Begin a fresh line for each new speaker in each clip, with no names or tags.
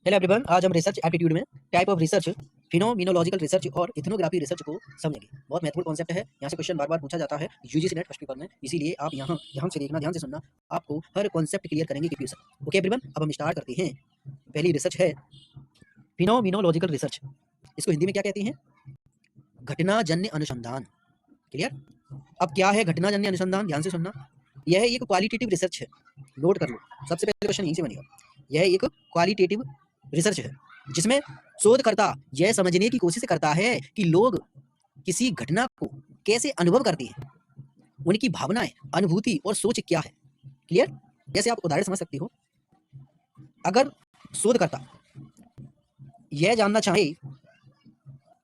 Hello everyone, आज हम research aptitude में type of research, phenomenological research और इथनोग्राफी रिसर्च को समझेंगे। बहुत महत्वपूर्ण कॉन्सेप्ट है। यहाँ से क्वेश्चन बार-बार पूछा जाता है यूजीसी नेट फर्स्ट पेपर में, इसीलिए आप यहाँ ध्यान से देखना, ध्यान से सुनना, आपको हर कॉन्सेप्ट क्लियर करेंगे केपीयू सर। ओके एवरीवन, अब हम स्टार्ट करते हैं। पहली रिसर्च है फिनोमिनोलॉजिकल रिसर्च। इसको हिंदी में क्या कहते हैं? घटनाजन्य अनुसंधान। क्लियर? अब क्या है घटनाजन्य अनुसंधान? ध्यान से सुनना। यह एक क्वालिटेटिव रिसर्च है। नोट कर लो, सबसे पहले क्वेश्चन यहीं से बनेगा। यह एक क्वालिटेटिव रिसर्च है जिसमें शोधकर्ता यह समझने की कोशिश करता है कि लोग किसी घटना को कैसे अनुभव करते हैं, उनकी भावनाएं, अनुभूति और सोच क्या है। क्लियर? जैसे आप उदाहरण समझ सकते हो, अगर शोधकर्ता यह जानना चाहे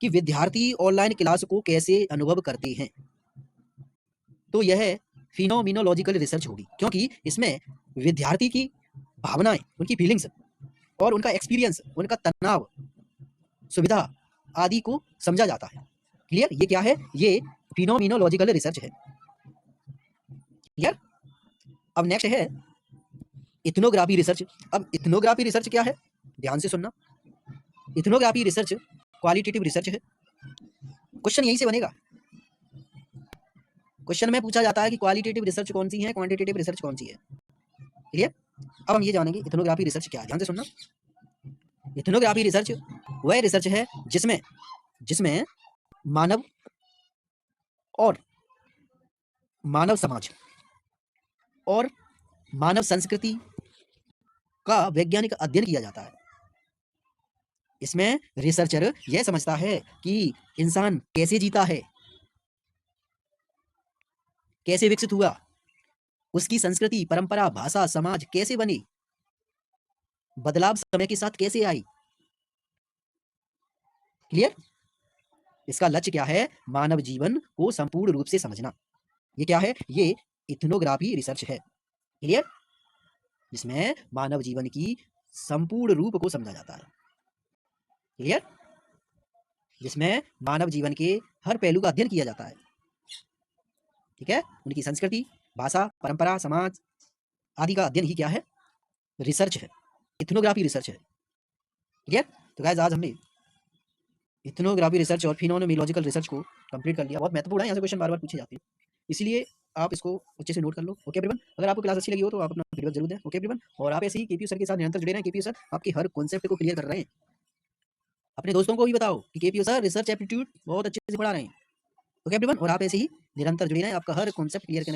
कि विद्यार्थी ऑनलाइन क्लास को कैसे अनुभव करते हैं, तो यह फिनोमिनोलॉजिकल रिसर्च होगी, क्योंकि इसमें विद्यार्थी की भावनाएं, उनकी फीलिंग्स और उनका एक्सपीरियंस, उनका तनाव, सुविधा आदि को समझा जाता है। क्लियर? ये क्या है? ये फिनोमिनोलॉजिकल रिसर्च है। क्लियर? अब नेक्स्ट है इथनोग्राफी रिसर्च। अब इथनोग्राफी रिसर्च क्या है? ध्यान से सुनना। इथनोग्राफी रिसर्च क्वालिटेटिव रिसर्च है। क्वेश्चन यहीं से बनेगा। क्वेश्चन में पूछा जाता है कि क्वालिटेटिव रिसर्च कौन सी है, क्वांटिटेटिव रिसर्च कौन सी है। क्लियर? अब हम ये जानेंगे इथनोग्राफी रिसर्च क्या है। ध्यान से सुनना। इथनोग्राफी रिसर्च वह रिसर्च है जिसमें मानव और मानव समाज और मानव संस्कृति का वैज्ञानिक अध्ययन किया जाता है। इसमें रिसर्चर यह समझता है कि इंसान कैसे जीता है, कैसे विकसित हुआ, उसकी संस्कृति, परंपरा, भाषा, समाज कैसे बनी, बदलाव समय के साथ कैसे आई। क्लियर? इसका लक्ष्य क्या है? मानव जीवन को संपूर्ण रूप से समझना। ये क्या है? ये इथनोग्राफी रिसर्च है। क्लियर? जिसमें मानव जीवन की संपूर्ण रूप को समझा जाता है। क्लियर? जिसमें मानव जीवन के हर पहलू का अध्ययन किया जाता है। ठीक है? उनकी संस्कृति, भाषा, परंपरा, समाज आदि का अध्ययन ही क्या है? रिसर्च है, इथनोग्राफी रिसर्च है। क्लियर? तो गाइस, आज हमने इथनोग्राफी रिसर्च और फिनोमिनोलॉजिकल रिसर्च को कंप्लीट कर लिया। बहुत महत्वपूर्ण है, यहाँ से क्वेश्चन बार-बार पूछे जाते हैं, इसलिए आप इसको अच्छे से नोट कर लो। ओके एवरीवन, अगर आपको क्लास अच्छी लगी हो तो आप अपना फीडबैक जरूर दें। ओके एवरीवन, और आप ऐसे ही केपीयू सर के साथ निरंतर जुड़े रहें। केपीयू सर आपके हर कॉन्सेप्ट को क्लियर कर रहे हैं। अपने दोस्तों को भी बताओ कि केपीयू सर रिसर्च एप्टीट्यूड बहुत अच्छे से पढ़ा रहे हैं। ओके एवरीवन, और आप ऐसे ही निरंतर जुड़े रहें, आपका हर कॉन्सेप्ट क्लियर करने